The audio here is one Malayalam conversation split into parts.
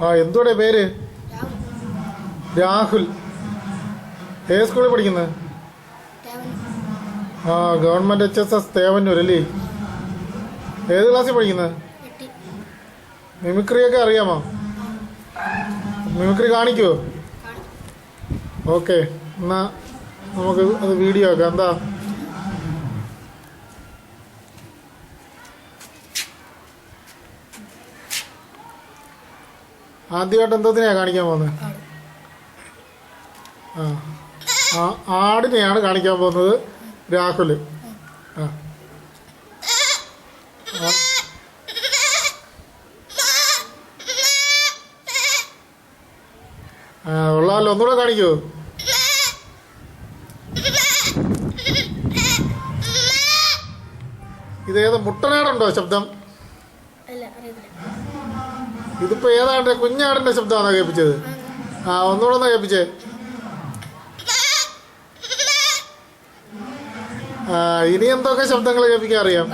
ആ എന്തുവാടെ പേര്? രാഹുൽ. ഏത് സ്കൂളിൽ പഠിക്കുന്നത്? ആ ഗവൺമെൻറ് HSS തേവന്നൂർ അല്ലേ? ഏത് ക്ലാസ്സിൽ പഠിക്കുന്നത്? മിമിക്രിയൊക്കെ അറിയാമോ? മിമിക്രി കാണിക്കുമോ? ഓക്കെ, എന്നാ നമുക്ക് അത് വീഡിയോ ആക്കാം. എന്താ ആദ്യമായിട്ട് എന്തോത്തിനെയാണ് കാണിക്കാൻ പോകുന്നത്? ആ ആടിനെയാണ് കാണിക്കാൻ പോകുന്നത് രാഹുൽ. ഉള്ളാലോ, ഒന്നുകൂടെ കാണിക്കൂ. ഇതേത് മുട്ടനാടുണ്ടോ ശബ്ദം? ഇതിപ്പോ ഏതാണ്ട് കുഞ്ഞാടിന്റെ ശബ്ദമാണോ കേൾപ്പിച്ചത്? ഒന്നുകൂടെ ഒന്ന് കേൾപ്പിച്ചേ. ഇനി എന്തൊക്കെ ശബ്ദങ്ങൾ കേൾപ്പിക്കാൻ അറിയാം?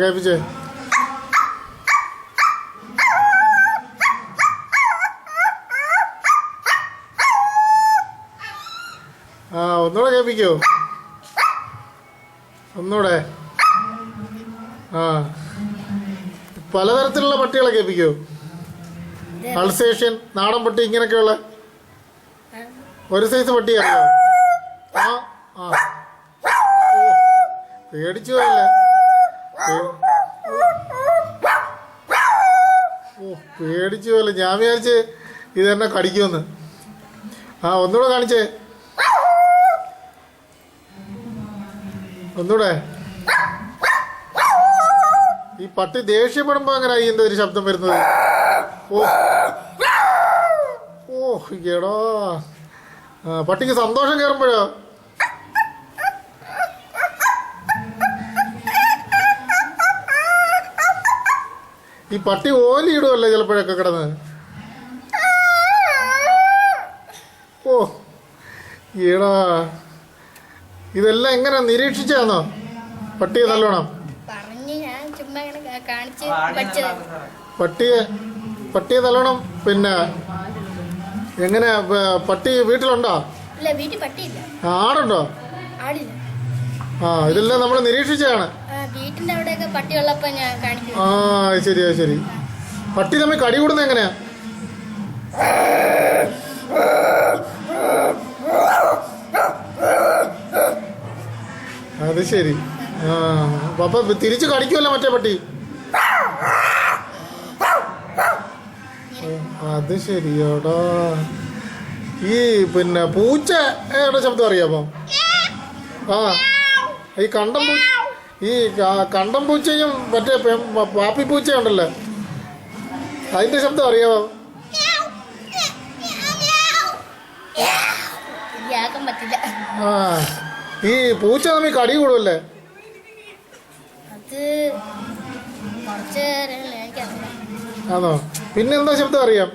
കേൾപ്പിച്ചേ. ഒന്നുകൂടെ കേൾപ്പിക്കോ? ഒന്നുകൂടെ. പലതരത്തിലുള്ള പട്ടികളെ കേൾപ്പിക്കോ? അൾസേഷ്യൻ, നാടൻ പട്ടി, ഇങ്ങനെയൊക്കെയുള്ള ഒരു സൈസ് പട്ടി അറിയോ? പേടിച്ചു പോയല്ലേ? പേടിച്ചു പോയല്ലേ, ഞാൻ വിചാരിച്ച് ഇത് തന്നെ കടിക്കുമെന്ന്. ഒന്നുകൂടെ കാണിച്ചേ, ഒന്നുകൂടെ. ഈ പട്ടി ദേഷ്യപ്പെടുമ്പോ അങ്ങനെ എന്താ ഒരു ശബ്ദം വരുന്നത്? എടോ, പട്ടിക്ക് സന്തോഷം കയറുമ്പോഴോ? ഈ പട്ടി ഓലി ഇടുമല്ലേ ചിലപ്പോഴൊക്കെ കിടന്ന്? ഈടാ, ഇതെല്ലാം എങ്ങനെ നിരീക്ഷിച്ചാന്നോ പട്ടിയെ നല്ലോണം? പട്ടിയെ നല്ലോണം. പിന്നെ എങ്ങനെ പട്ടി വീട്ടിലുണ്ടോ? ആടുണ്ടോ? ഇതെല്ലാം നമ്മൾ നിരീക്ഷിച്ചാണ്. ശരിയാ, ശരി. പട്ടി തമ്മിൽ കടി കൂടുന്നത് എങ്ങനെയാ? അത് ശരി. അപ്പൊ തിരിച്ചു കടിക്കുമല്ലോ മറ്റേ പട്ടി. അത് ശരിയോടാ. ഈ പിന്നെ പൂച്ചയുടെ ശബ്ദം അറിയാമോ? ഈ കണ്ടം പൂച്ചയും മറ്റേ പാപ്പി പൂച്ചയുണ്ടല്ലോ, അതിന്റെ ശബ്ദം അറിയാമോ? ഈ പൂച്ച തമ്മിൽ കടി കൂടുമല്ലേ? ആണോ? പിന്നെന്താ ശബ്ദം അറിയാം?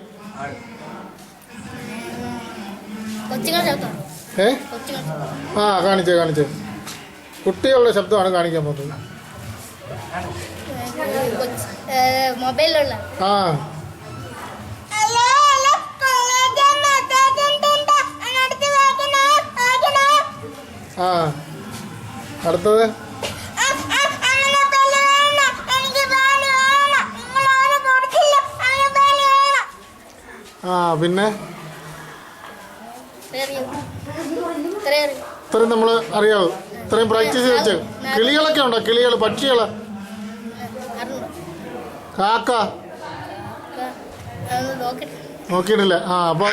കാണിച്ചേ. കുട്ടികളുടെ ശബ്ദമാണ് കാണിക്കാൻ പോകുന്നത്. അടുത്തത് പിന്നെ ഇത്രയും നമ്മൾ അറിയാവൂ. ഇത്രയും പ്രാക്ടീസ് വെച്ച്. കിളികളൊക്കെ ഉണ്ടോ? കിളികൾ, പക്ഷികള്, കാക്ക നോക്കിയിട്ടില്ല. അപ്പൊ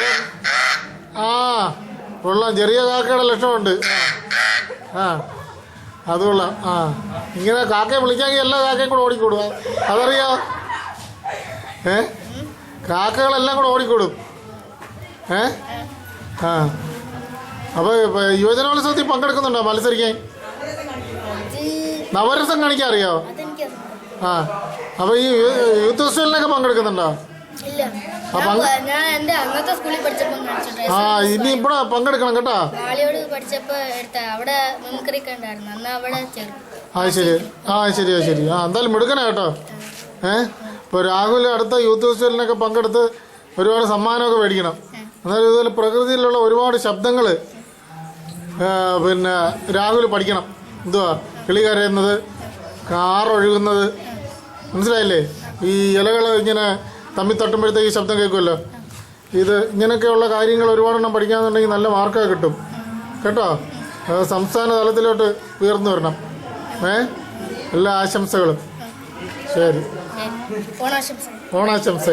കൊള്ളാം. ചെറിയ കാക്കയുടെ ലക്ഷണമുണ്ട്. അത് കൊള്ളാം. ഇങ്ങനെ കാക്കയെ വിളിക്കാമെങ്കിൽ എല്ലാ കാക്കയും കൂടെ ഓടിക്കൂടും. അതറിയാ? കാക്കകളെല്ലാം കൂടെ ഓടിക്കൂടും. അപ്പൊ യുവജനോത്സവത്തിൽ പങ്കെടുക്കുന്നുണ്ടോ? മത്സരിക്കാൻ നവരസം കാണിക്കാൻ അറിയാവോ? അപ്പൊ ഈ യൂത്ത് ഫെസ്റ്റിവലിനൊക്കെ പങ്കെടുക്കുന്നുണ്ടോ? ഇനി ഇവിടെ പങ്കെടുക്കണം കേട്ടോ. ശരി. ശരി. എന്തായാലും മിടുക്കണേ കേട്ടോ. ഇപ്പോൾ രാഹുൽ അടുത്ത യൂത്ത് ഫെസ്റ്റിവലിനൊക്കെ പങ്കെടുത്ത് ഒരുപാട് സമ്മാനമൊക്കെ മേടിക്കണം. എന്നാലും ഇതുപോലെ പ്രകൃതിയിലുള്ള ഒരുപാട് ശബ്ദങ്ങൾ പിന്നെ രാഹുൽ പഠിക്കണം. എന്തുവാ കിളി കരയുന്നത്, കാറൊഴുകുന്നത്, മനസ്സിലായില്ലേ? ഈ ഇലകൾ ഇങ്ങനെ തമ്മിൽ തട്ടുമ്പോഴത്തേക്ക് ശബ്ദം കേൾക്കുമല്ലോ. ഇങ്ങനെയൊക്കെയുള്ള കാര്യങ്ങൾ ഒരുപാടെണ്ണം പഠിക്കാമെന്നുണ്ടെങ്കിൽ നല്ല മാർക്കൊക്കെ കിട്ടും കേട്ടോ. സംസ്ഥാന തലത്തിലോട്ട് ഉയർന്നു വരണം. എല്ലാ ആശംസകളും. ശരി, ഓണാശംസ.